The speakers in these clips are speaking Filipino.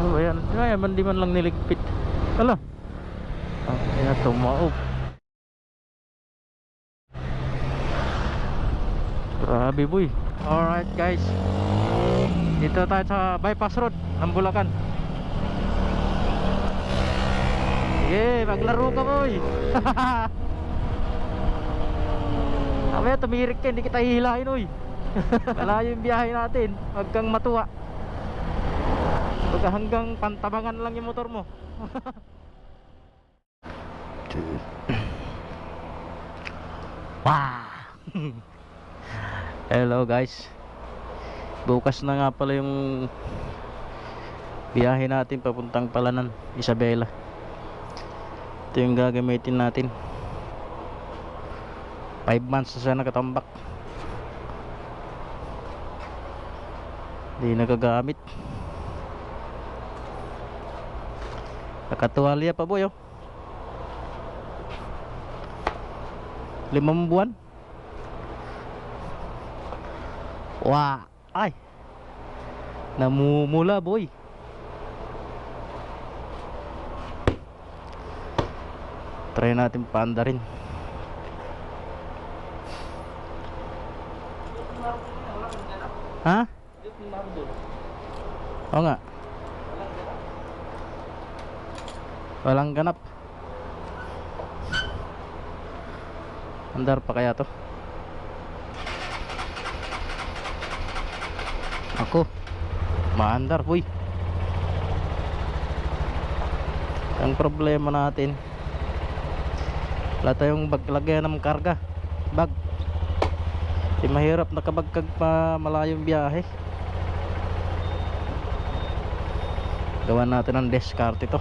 Ano ba yan? Ay, man di man lang niligpit. Hala. Oh, kaya tumaob. Grabe boy. Alright guys, dito tayo sa bypass road ng Bulacan. Sige, maglaro ka boy. Mamaya tumirik ka, hindi kita hihilahin oy. Malayo yung biyahe natin. Huwag kang matuwa. Huwag hanggang Pantabangan lang yung motor mo. Wow. Hello guys, bukas na nga pala yung biyahe natin papuntang Palanan, Isabela. Ito yung gagamitin natin. 5 months na siya nakatambak, hindi nagagamit. Nakatuwalya pa boy oh. 5 buwan. Wah, ay namumula boy. Try natin paanda rin. Ha? Oo nga. Walang ganap. Andar pa kaya to? Ako, maandar boy. Ang problema natin, wala tayong bag lagyan ng karga. Bag mahirap nakabagkag pa malayong biyahe. Gawan natin ng discard ito.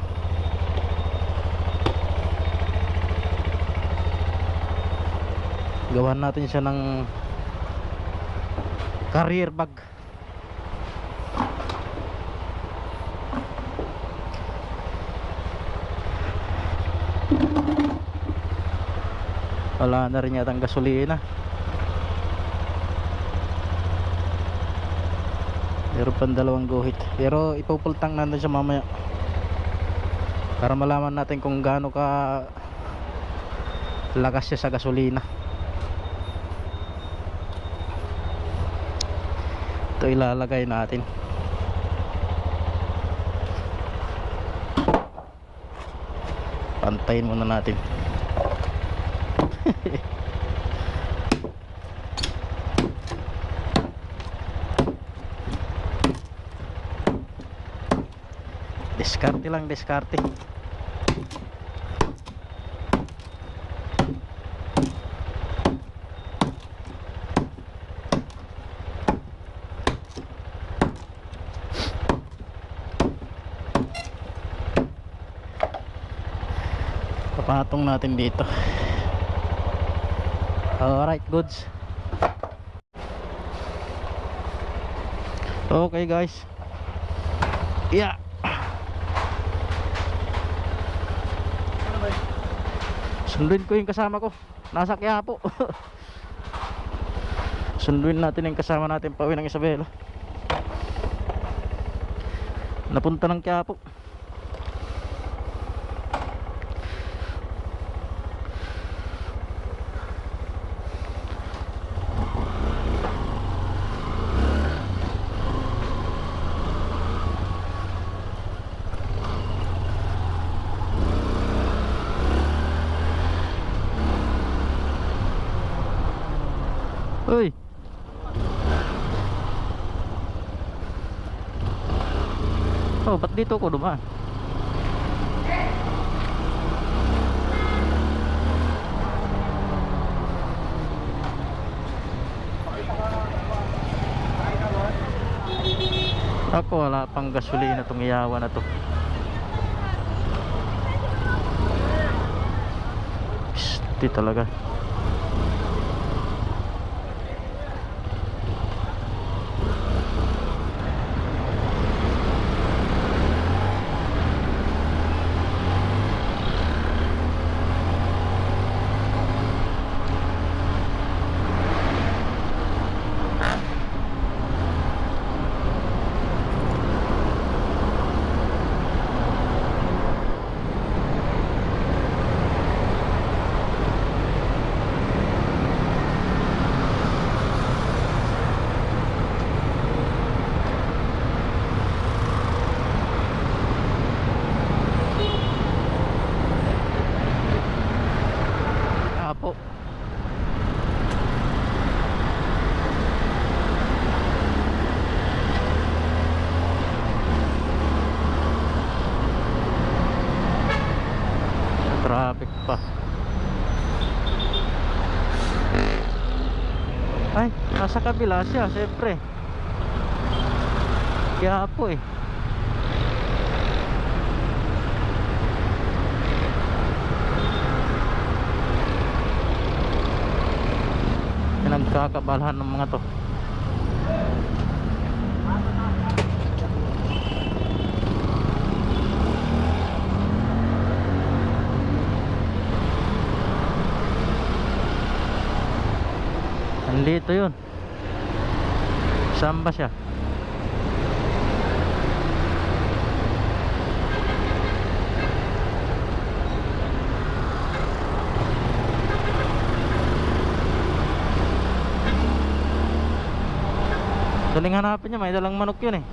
Gawan natin siya ng carrier bag. Wala na rin yata ang gasolina. Meron pang 2 guhit, pero ipupultang natin siya mamaya para malaman natin kung gaano ka lakas siya sa gasolina. Ito ilalagay natin. Pantayin muna natin. Diskarte lang, diskarte. Papatong natin dito. Alright, goods. Okay guys. Yeah. Sunduin ko yung kasama ko, nasa Quiapo. Sunduin natin yung kasama natin pauwi ng Isabela. Napunta ng Quiapo. Uy. Oh, ba't dito ko dumaan? Ako wala pang gasolina tong iyawa na to. Di talaga. sa kabila siya, syempre. Kaya po eh. Pinagkakabalahan ng mga to. Nandito yun. Saan ba siya? Daling hanapin niya, may dalang manok yun eh.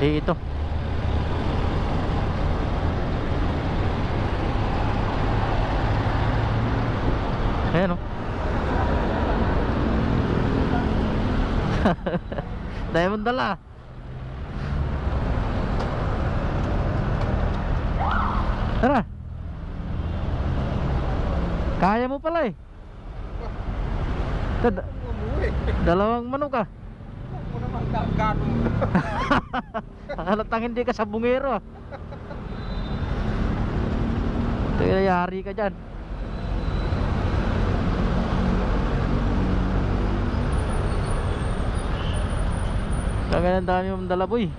Ito. Ayan o. Dahil mong dala. Tara. Kaya mo pala eh. Dalawang manok ah. Halatang hindi ka sa bungero ah. Ito yari ka dyan. Kaya ang dami mong dala boy.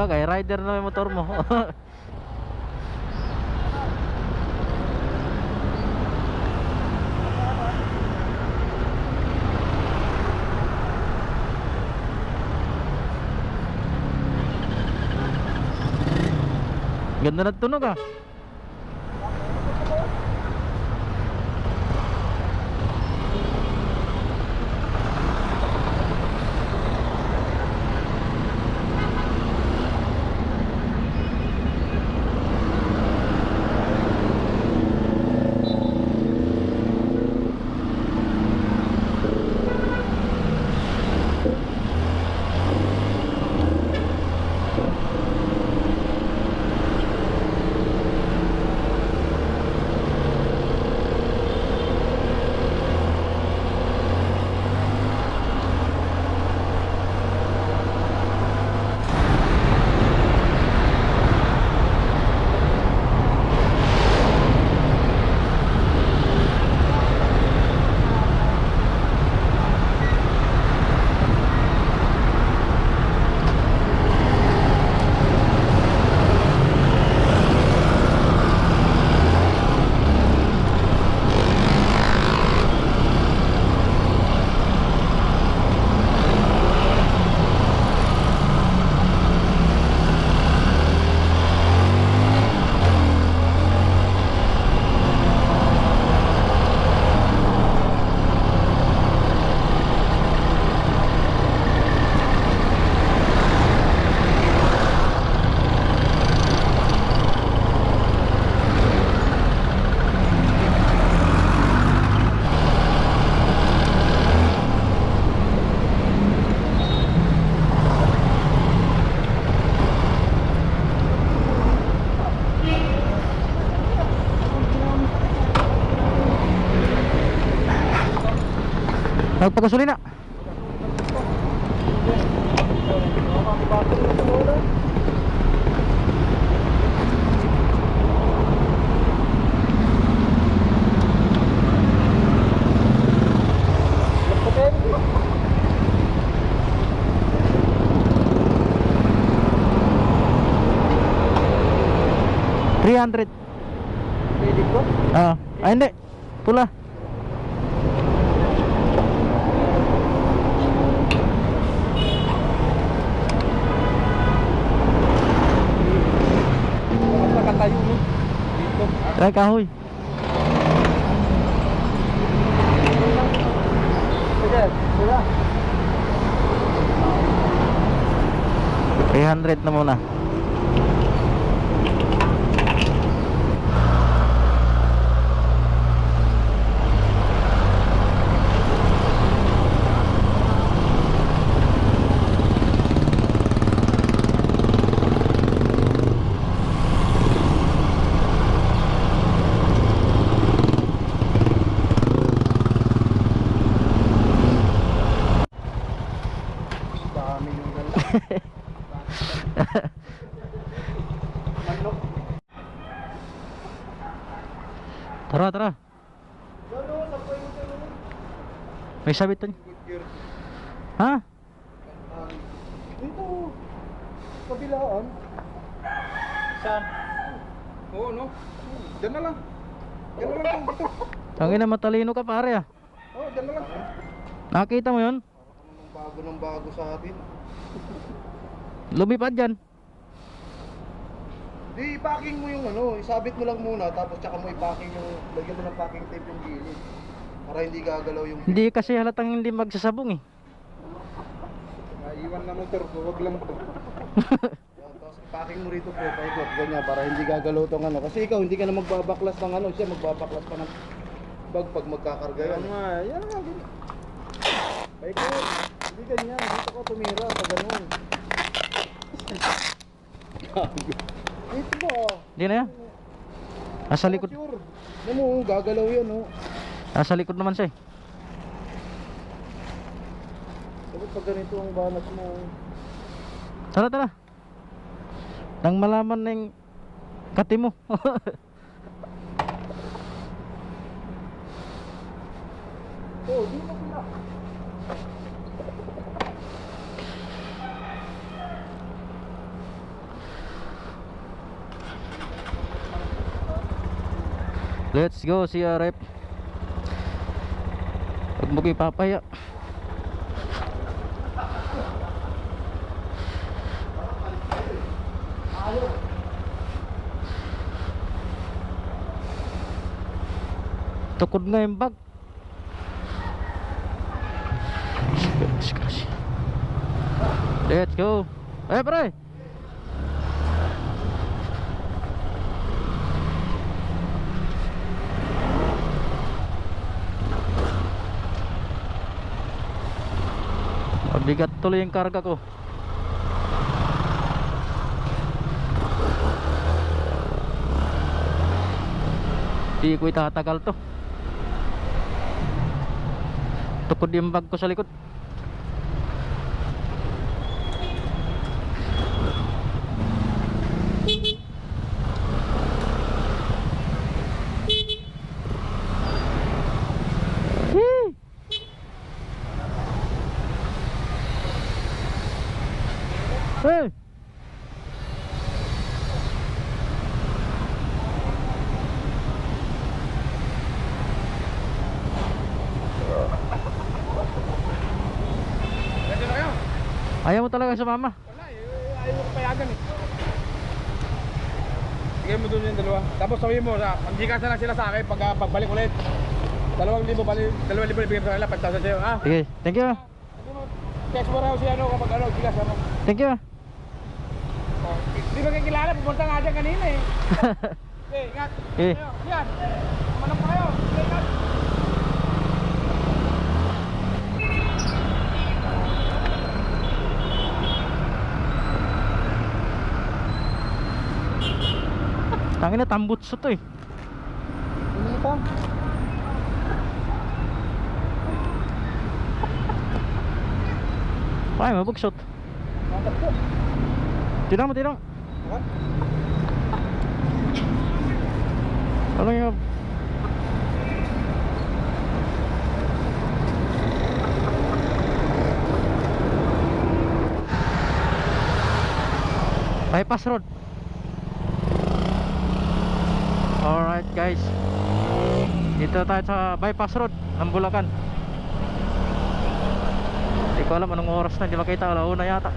Kaya rider na may motor mo. Ganda na tunog ah. Magpagasolina. $300. Hindi. Pula. Try kahoy. 300 na muna. Tara, tara. May sabitan. Ha? Dito. Kabilaan. Saan? Oo, no? Diyan na lang. Diyan na lang dito. Tangina, matalino ka pare ah. Oo, diyan na lang. Nakita mo yun? Bago ng bago sa atin. Lumipad dyan. Di, i-packing mo yung ano, isabit mo lang muna, tapos tsaka mo i-packing yung, lagyan mo ng packing tape yung gilid. Para hindi gagalaw yung... Hindi kasi halatang hindi magsasabong eh. Iwan na motor ko, wag lang to. Tapos i-packing mo rito po, paikot, ganyan, para hindi gagalaw tong ano. Kasi ikaw, hindi ka na magbabaklas ng ano, siya magbabaklas pa ng bag pag magkakarga yan. Yan nga, ganyan. Paikot, hindi ganyan, dito ka tumira, pag ganun. Dito ba? Hindi na yan. Nasa likod. Sure. Ano mo, gagalaw yan, oh. Nasa likod naman siya eh. Dapat pag ganito ang banas mo. Tara, tara. Nang malaman na yung kati mo. Oh, di mo pala. Let's go, CRF. Huwag mo kayo papaya. Tukod nga yung bag. Let's go. Eh pre. Mabigat tuloy yung karga ko. Di ko itatagal to. Tukod yung bag ko sa likod. Hey! Ready na kayo? Ayaw mo talaga sa mama? Wala, ayaw ko payagan eh. Bigay mo dun yung dalawa. Tapos sabihin mo, mag-Gcash na lang sila sa akin pagbalik ulit. 2,000 ibigay mo sa kanila, 5,000 sa'yo, ha? Sige, thank you. Text mo raw si ano kapag ano, Gcash ano. Thank you. Oh, hindi ba kayo kilala? Pumunta nga dyan kanina eh. Okay, ingat. Eh. Kayo, yan. Manap pa kayo. Okay, ingat. Tangin na, tambutso to eh. Ano pa? Ay, mabugsot. Mantap po. Tinang mo, tinang. Ha? Ano yung... Bypass road. Alright guys, dito tayo sa bypass road ng Bulacan. Hindi ko alam anong oras na, hindi makita, alauna yata.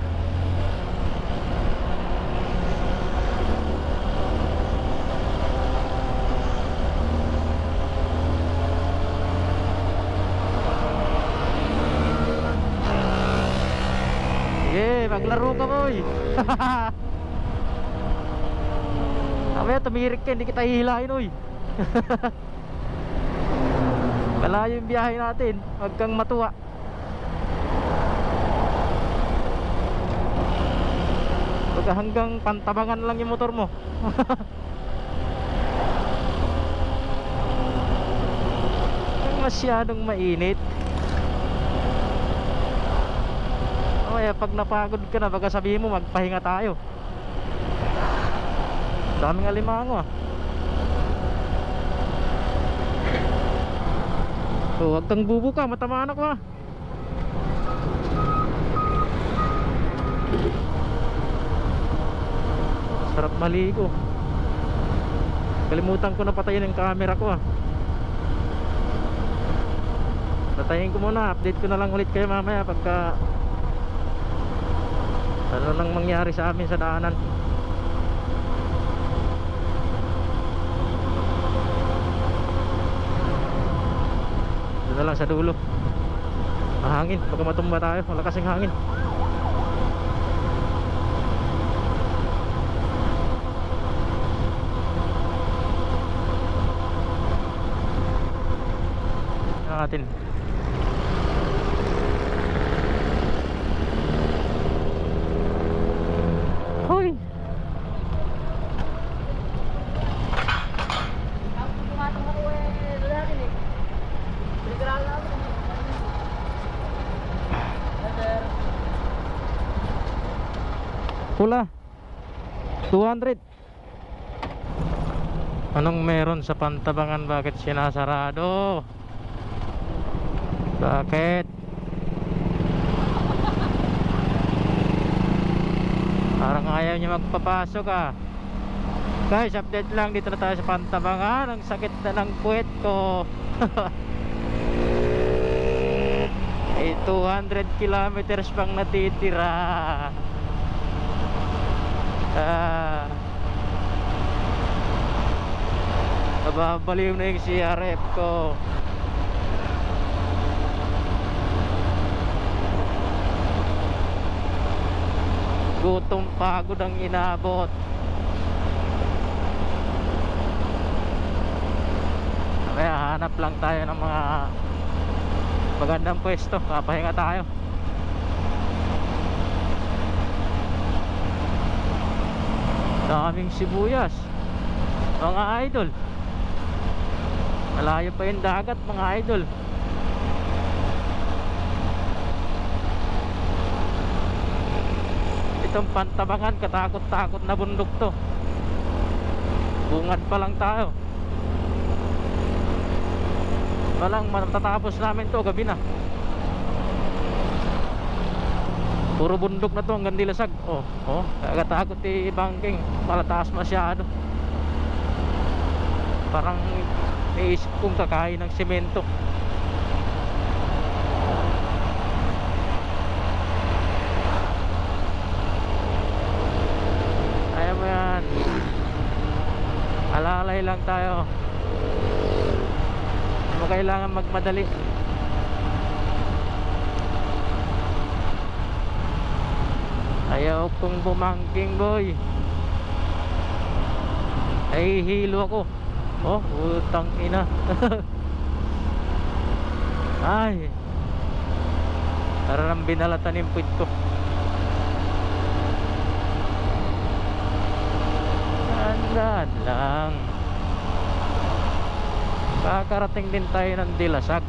Sige, maglaro ka boy. Mamaya tumirik ka, hindi kita hihilahin uy. Malayo yung biyahe natin, huwag kang matuwa. Huwag hanggang Pantabangan lang yung motor mo. Masyadong mainit. Kaya pag napagod ka na, baka sabihin mo magpahinga tayo. Daming alimango ah. Oh, wag kang bubuka, matamaan ako ah. Sarap maligo. Kalimutan ko na patayin yung camera ko ah. Patayin ko muna, update ko na lang ulit kayo mamaya pagka ano nang mangyari sa amin sa daanan. Doon na lang sa dulo. Mahangin, baka matumba tayo, malakas ang hangin. Natin. Hoy. Pula 200. Anong meron sa Pantabangan? Bakit sinasarado? Bakit? Parang ayaw niya magpapasok ah. Guys, update lang, dito na tayo sa Pantabangan. Ang sakit na ng puwet ko. Eh 200 kilometers pang natitira. Nababaliw na yung CRF ko. Gutom, pagod ang inabot. Kaya hanap lang tayo ng mga magandang pwesto, kapahinga tayo. Daming sibuyas mga idol. Malayo pa yung dagat mga idol. Itong Pantabangan, katakot-takot na bundok to. Bungad pa lang tayo. Walang matatapos namin to, gabi na. Puro bundok na to hanggang Dilasag. Oh, oh, kagatakot si Bangking. Malataas masyado. Parang naisip kong kakain ng semento. Kaya mo yan. Alalay lang tayo. Hindi mo kailangan magmadali. Ayaw kong bumangking boy. Ay hilo ako. Oh, utang ina. Ay, parang binalatan yung puwit ko. Andaan lang. Kakarating din tayo ng Dilasag.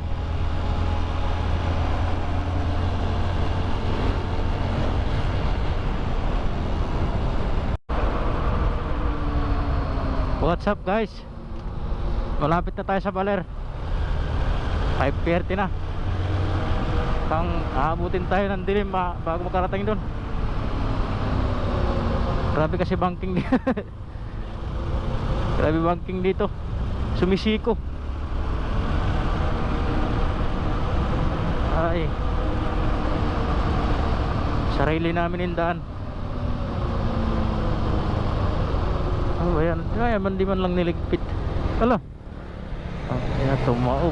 What's up guys? Malapit na tayo sa Baler. 5:30 na. Pang aabutin tayo ng dilim bago makarating doon. Grabe kasi banking dito. Grabe banking dito. Sumisiko. Ay. Sarili namin yung daan. Oh, ayan. Ay, di man lang niligpit. Hala. Oh, ayan, tumaob.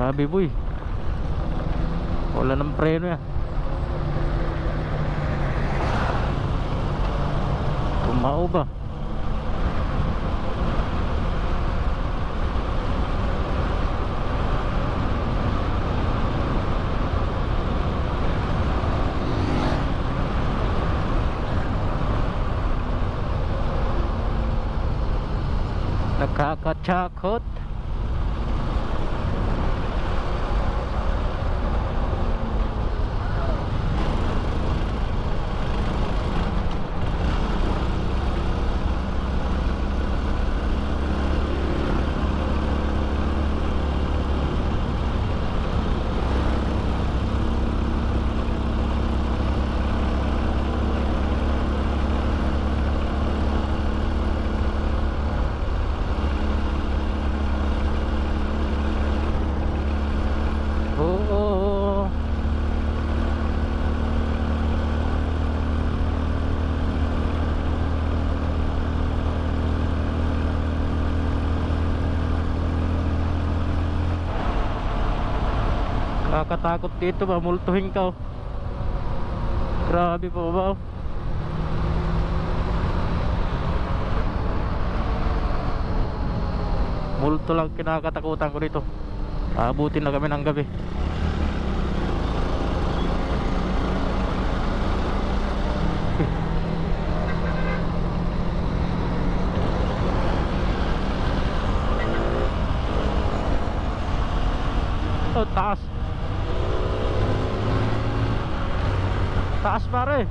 Grabe boy. Wala ng preno yan. Tumao ba? Nakakatakot. Oo. Nakakatakot dito ba, multuhin ka oh. Grabe po ba oh. Multo lang kinakatakutan ko dito. Abutin na kami ng gabi. Oh, taas. Taas pare.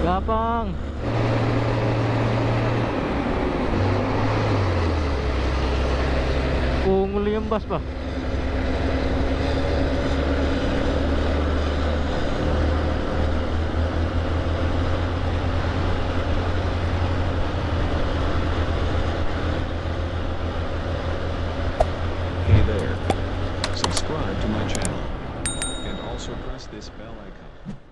Gapang. Ungol yung bus ba? Hey there. Subscribe to my channel. And also press this bell icon.